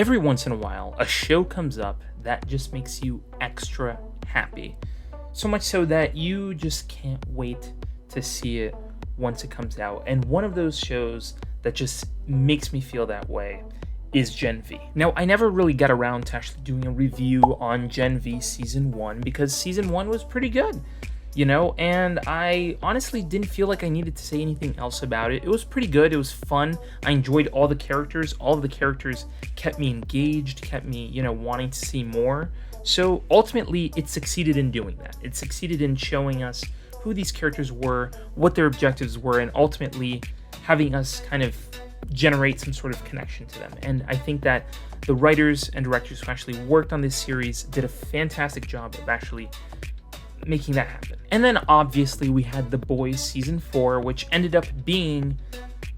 every once in a while, a show comes up that just makes you extra happy. So much so that you just can't wait to see it once it comes out. And one of those shows that just makes me feel that way is Gen V. Now, I never really got around to actually doing a review on Gen V Season 1 because Season 1 was pretty good, and I honestly didn't feel like I needed to say anything else about it. It was pretty good. It was fun. I enjoyed all the characters. All of the characters kept me engaged, kept me, wanting to see more. So ultimately, it succeeded in doing that. It succeeded in showing us who these characters were, what their objectives were, and ultimately having us kind of generate some sort of connection to them. And I think that the writers and directors who actually worked on this series did a fantastic job of actually making that happen. And then obviously we had The Boys Season 4, which ended up being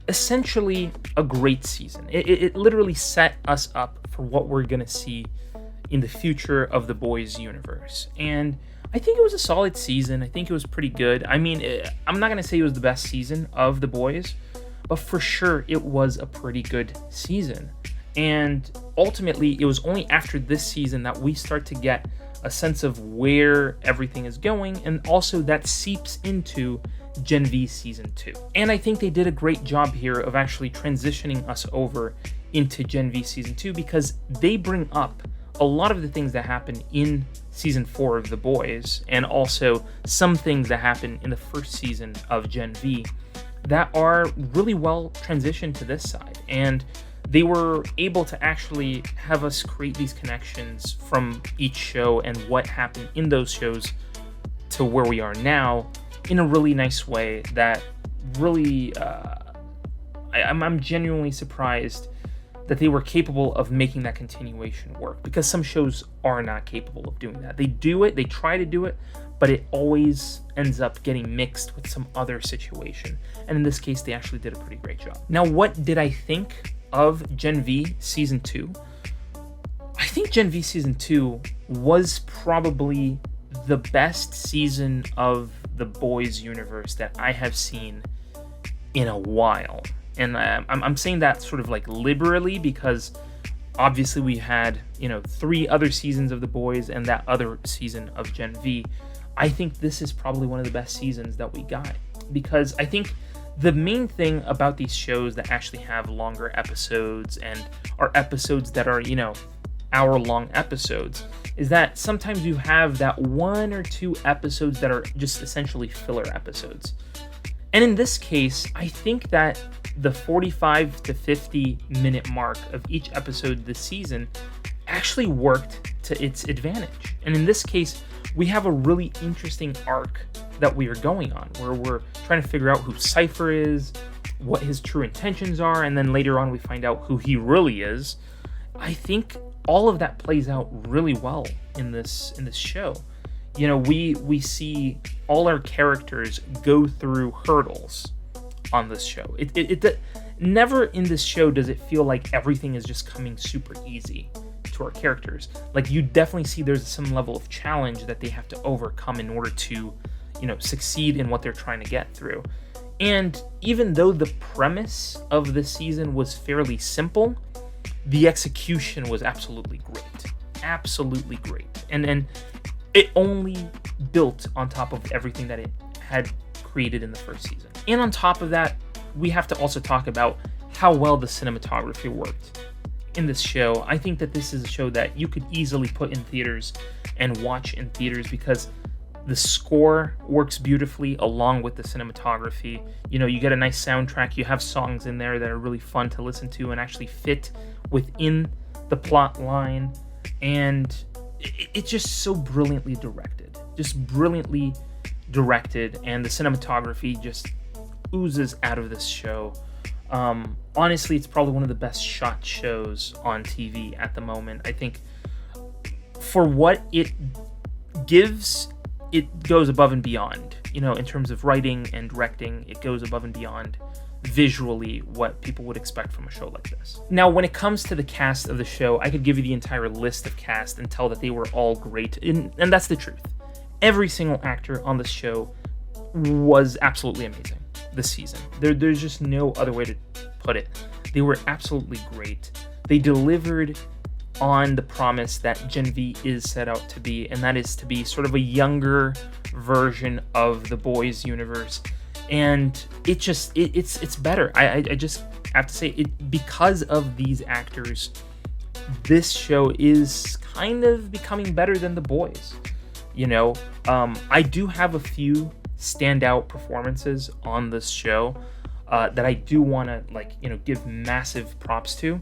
essentially a great season. It literally set us up for what we're going to see in the future of the Boys universe. And I think it was a solid season. I think it was pretty good. I mean, I'm not going to say it was the best season of The Boys, but for sure it was a pretty good season. And ultimately, it was only after this season that we start to get a sense of where everything is going, and also that seeps into Gen V Season 2. And I think they did a great job here of actually transitioning us over into Gen V Season 2 because they bring up a lot of the things that happen in Season 4 of The Boys, and also some things that happen in the first season of Gen V that are really well transitioned to this side. And they were able to actually have us create these connections from each show and what happened in those shows to where we are now in a really nice way that really, I'm genuinely surprised that they were capable of making that continuation work, because some shows are not capable of doing that. They do it, they try to do it, but it always ends up getting mixed with some other situation. And in this case, they actually did a pretty great job. Now, what did I think of Gen V Season 2? I think Gen V Season 2 was probably the best season of the Boys universe that I have seen in a while. And I'm saying that sort of like liberally because obviously we had, 3 other seasons of The Boys and that other season of Gen V. I think this is probably one of the best seasons that we got, because I think the main thing about these shows that actually have longer episodes and are episodes that are, hour-long episodes is that sometimes you have that 1 or 2 episodes that are just essentially filler episodes. And in this case, I think that the 45 to 50 minute mark of each episode this season actually worked to its advantage. And in this case, we have a really interesting arc that we are going on, where we're trying to figure out who Cypher is, what his true intentions are, and then later on we find out who he really is. I think all of that plays out really well in this show. We see all our characters go through hurdles on this show. It never in this show does it feel like everything is just coming super easy to our characters. Like, you definitely see there's some level of challenge that they have to overcome in order to, succeed in what they're trying to get through. And even though the premise of this season was fairly simple, the execution was absolutely great. Absolutely great. And it only built on top of everything that it had created in the first season. And on top of that, we have to also talk about how well the cinematography worked in this show. I think that this is a show that you could easily put in theaters and watch in theaters because the score works beautifully along with the cinematography. You get a nice soundtrack. You have songs in there that are really fun to listen to and actually fit within the plot line. And it's just so brilliantly directed. And the cinematography just oozes out of this show. Honestly, it's probably one of the best shot shows on TV at the moment. I think for what it gives, it goes above and beyond. In terms of writing and directing, it goes above and beyond visually what people would expect from a show like this. Now, when it comes to the cast of the show, I could give you the entire list of cast and tell that they were all great, and that's the truth. Every single actor on this show was absolutely amazing this season. There's just no other way to put it. They were absolutely great. they delivered on the promise that Gen V is set out to be, and that is to be sort of a younger version of the boys universe. And it's better. I just have to say it, because of these actors, this show is kind of becoming better than the boys. I do have a few standout performances on this show that I do want to give massive props to.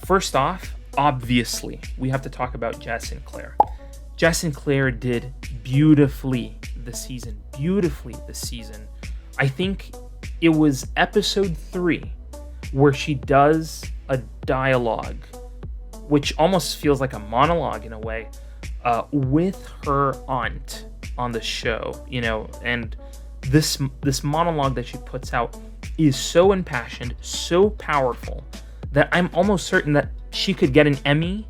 First off, obviously, we have to talk about Jess Sinclair. Jess Sinclair did beautifully this season. I think it was episode 3 where she does a dialogue, which almost feels like a monologue in a way, with her aunt on the show, and this monologue that she puts out is so impassioned, so powerful, that I'm almost certain that she could get an Emmy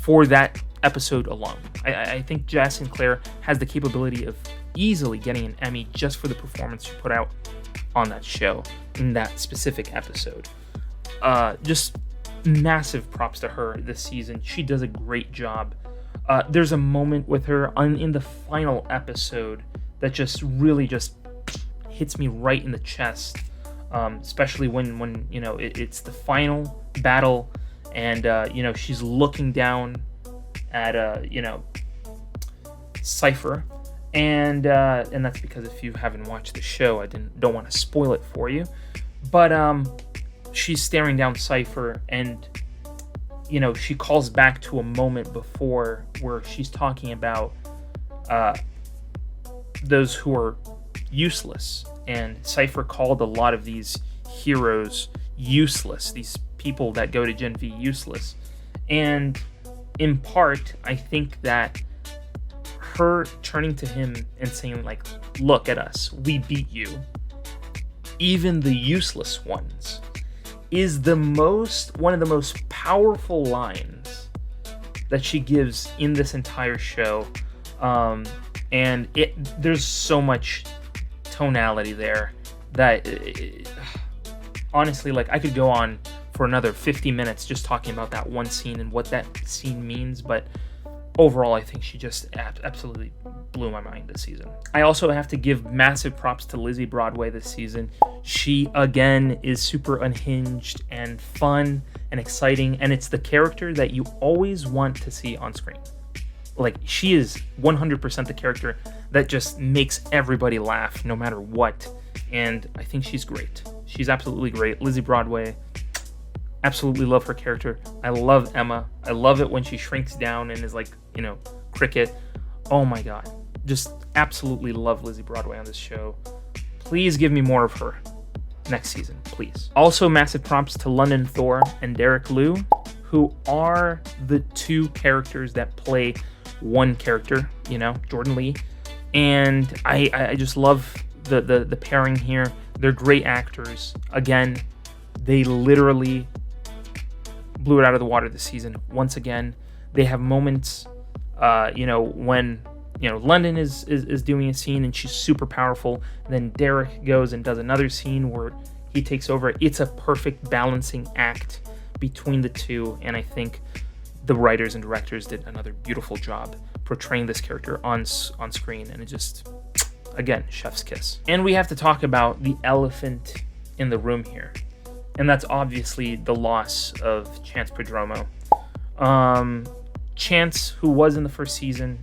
for that episode alone. I think Jess Sinclair has the capability of easily getting an Emmy just for the performance she put out on that show in that specific episode. Just massive props to her this season. She does a great job. There's a moment with her in the final episode that just really just hits me right in the chest, especially when it's the final battle, and she's looking down at Cypher, and that's because if you haven't watched the show, I don't want to spoil it for you, but she's staring down Cypher, and she calls back to a moment before where she's talking about those who are useless, and Cypher called a lot of these heroes useless, these people that go to Gen V useless. And in part, I think that her turning to him and saying, like, look at us, we beat you, even the useless ones, is one of the most powerful lines that she gives in this entire show. And there's so much tonality there that honestly, like, I could go on for another 50 minutes just talking about that one scene and what that scene means, but overall, I think she just absolutely blew my mind this season. I also have to give massive props to Lizzie Broadway this season. She, again, is super unhinged and fun and exciting, and it's the character that you always want to see on screen. Like, she is 100% the character that just makes everybody laugh no matter what, and I think she's great. She's absolutely great. Lizzie Broadway, absolutely love her character. I love Emma. I love it when she shrinks down and is like, Cricket. Oh my god. Just absolutely love Lizzie Broadway on this show. Please give me more of her next season, please. Also, massive props to London Thor and Derek Liu, who are the two characters that play one character, Jordan Lee. And I just love the pairing here. They're great actors. Again, they literally blew it out of the water this season. Once again, they have moments, when London is doing a scene and she's super powerful. Then Derek goes and does another scene where he takes over. It's a perfect balancing act between the two, and I think the writers and directors did another beautiful job portraying this character on screen, and it just, again, chef's kiss. And we have to talk about the elephant in the room here, and that's obviously the loss of Chance Prodromo. Chance, who was in the first season,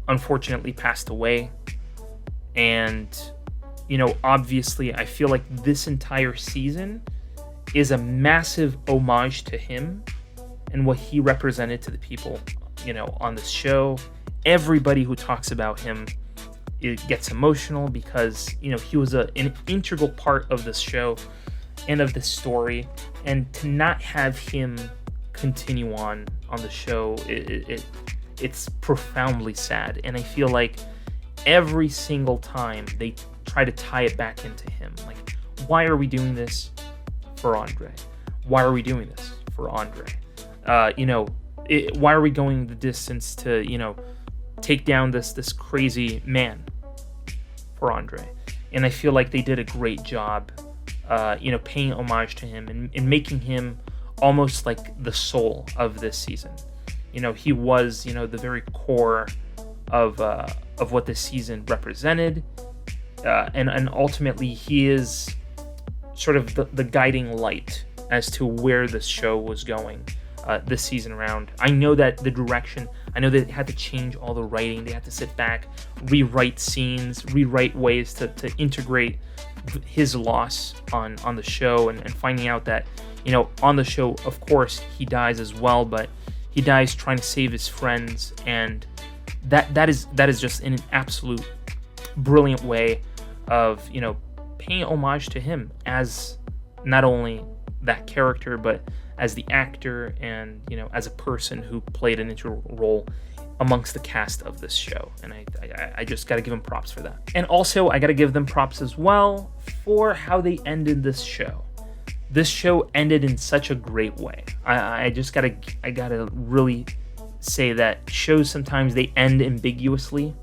unfortunately passed away, and obviously I feel like this entire season is a massive homage to him and what he represented to the people on this show. Everybody who talks about him, it gets emotional because he was an integral part of this show and of this story, and to not have him continue on the show, it's profoundly sad. And I feel like every single time they try to tie it back into him, like, why are we doing this for Andre? Why are we doing this for Andre? Why are we going the distance to take down this crazy man for Andre? And I feel like they did a great job paying homage to him and making him almost like the soul of this season. He was, the very core of what this season represented, and ultimately he is sort of the guiding light as to where this show was going this season around. I know that the direction, I know they had to change all the writing. They had to sit back, rewrite scenes, rewrite ways to integrate his loss on the show, and finding out that, on the show, of course, he dies as well, but he dies trying to save his friends, and that is just in an absolute brilliant way of, paying homage to him as not only that character, but as the actor and, as a person who played an integral role amongst the cast of this show. And I just got to give them props for that. And also, I got to give them props as well for how they ended this show. This show ended in such a great way. I gotta really say that shows sometimes they end ambiguously,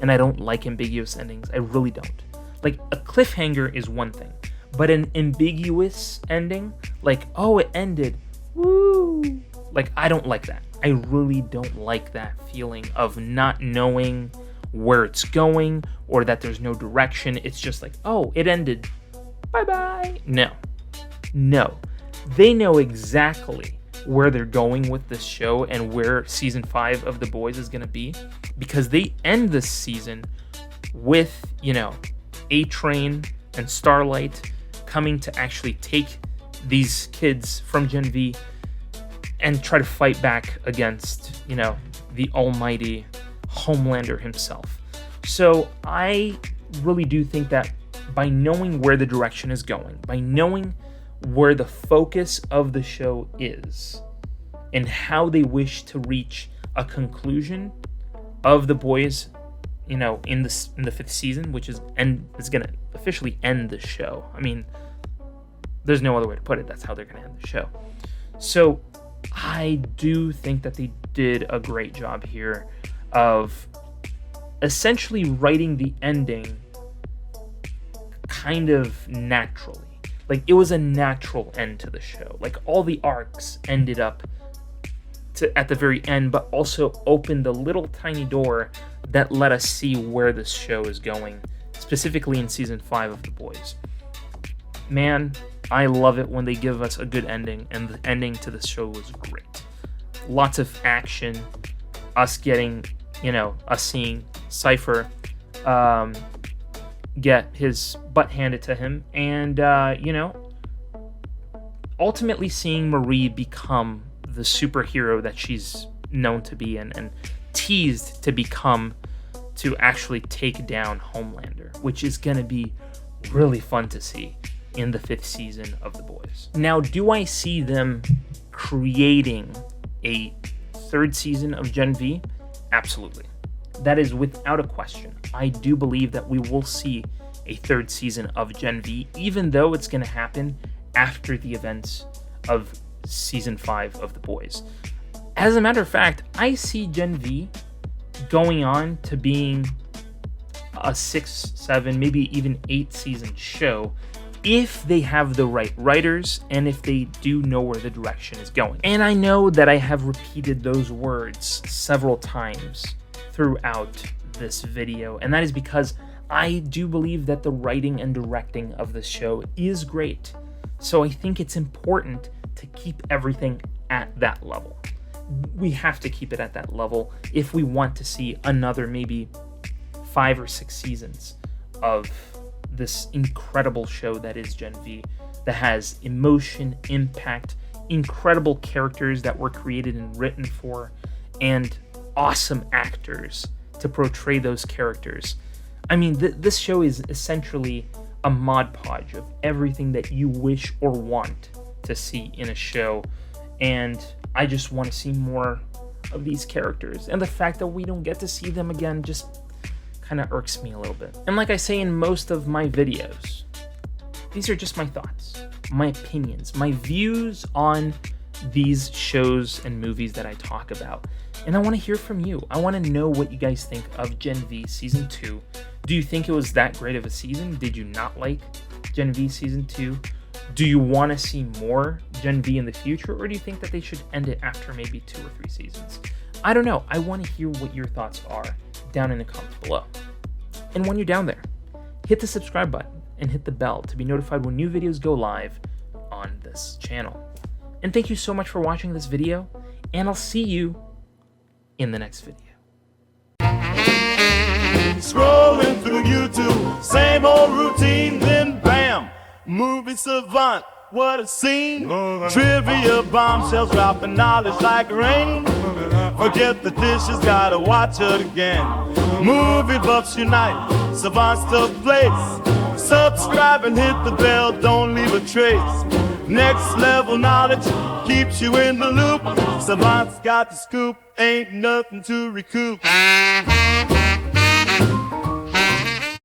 and I don't like ambiguous endings. I really don't. Like, a cliffhanger is one thing, but an ambiguous ending, like, oh, it ended, woo, like, I don't like that. I really don't like that feeling of not knowing where it's going, or that there's no direction. It's just like, oh, it ended, bye-bye. No. They know exactly where they're going with this show and where season 5 of The Boys is going to be, because they end this season with, A-Train and Starlight coming to actually take these kids from Gen V and try to fight back against, the almighty Homelander himself. So I really do think that by knowing where the direction is going, by knowing where the focus of the show is, and how they wish to reach a conclusion of The Boys, in the 5th season, which is going to officially end the show. I mean, there's no other way to put it. That's how they're going to end the show. So I do think that they did a great job here of essentially writing the ending kind of naturally. Like, it was a natural end to the show. Like, all the arcs ended up at the very end, but also opened the little tiny door that let us see where this show is going, specifically in season 5 of The Boys. Man, I love it when they give us a good ending, and the ending to the show was great. Lots of action, us getting, us seeing Cypher get his butt handed to him, and, ultimately seeing Marie become the superhero that she's known to be, and teased to become, to actually take down Homelander, which is going to be really fun to see in the 5th season of The Boys. Now, do I see them creating a 3rd season of Gen V? Absolutely. That is without a question. I do believe that we will see a 3rd season of Gen V, even though it's going to happen after the events of season 5 of The Boys. As a matter of fact, I see Gen V going on to being a 6, 7, maybe even 8 season show, if they have the right writers and if they do know where the direction is going. And I know that I have repeated those words several times throughout this video, and that is because I do believe that the writing and directing of the show is great. So I think it's important to keep everything at that level. We have to keep it at that level if we want to see another maybe 5 or 6 seasons of this incredible show that is Gen V, that has emotion, impact, incredible characters that were created and written for, and awesome actors to portray those characters. I mean, this show is essentially a Mod Podge of everything that you wish or want to see in a show, and I just want to see more of these characters, and the fact that we don't get to see them again just kind of irks me a little bit. And like I say in most of my videos, these are just my thoughts, my opinions, my views on these shows and movies that I talk about. And I want to hear from you. I want to know what you guys think of Gen V Season 2. Do you think it was that great of a season? Did you not like Gen V Season 2? Do you want to see more Gen V in the future, or do you think that they should end it after maybe 2 or 3 seasons? I don't know. I want to hear what your thoughts are down in the comments below. And when you're down there, hit the subscribe button and hit the bell to be notified when new videos go live on this channel. And thank you so much for watching this video, and I'll see you in the next video. Scrolling through YouTube, same old routine, then bam, movie savant, what a scene. Trivia bombshells dropping knowledge like rain. Forget the dishes, gotta watch it again. Movie buffs unite, savants to place. Subscribe and hit the bell, don't leave a trace. Next level knowledge keeps you in the loop. Savants got the scoop, ain't nothing to recoup.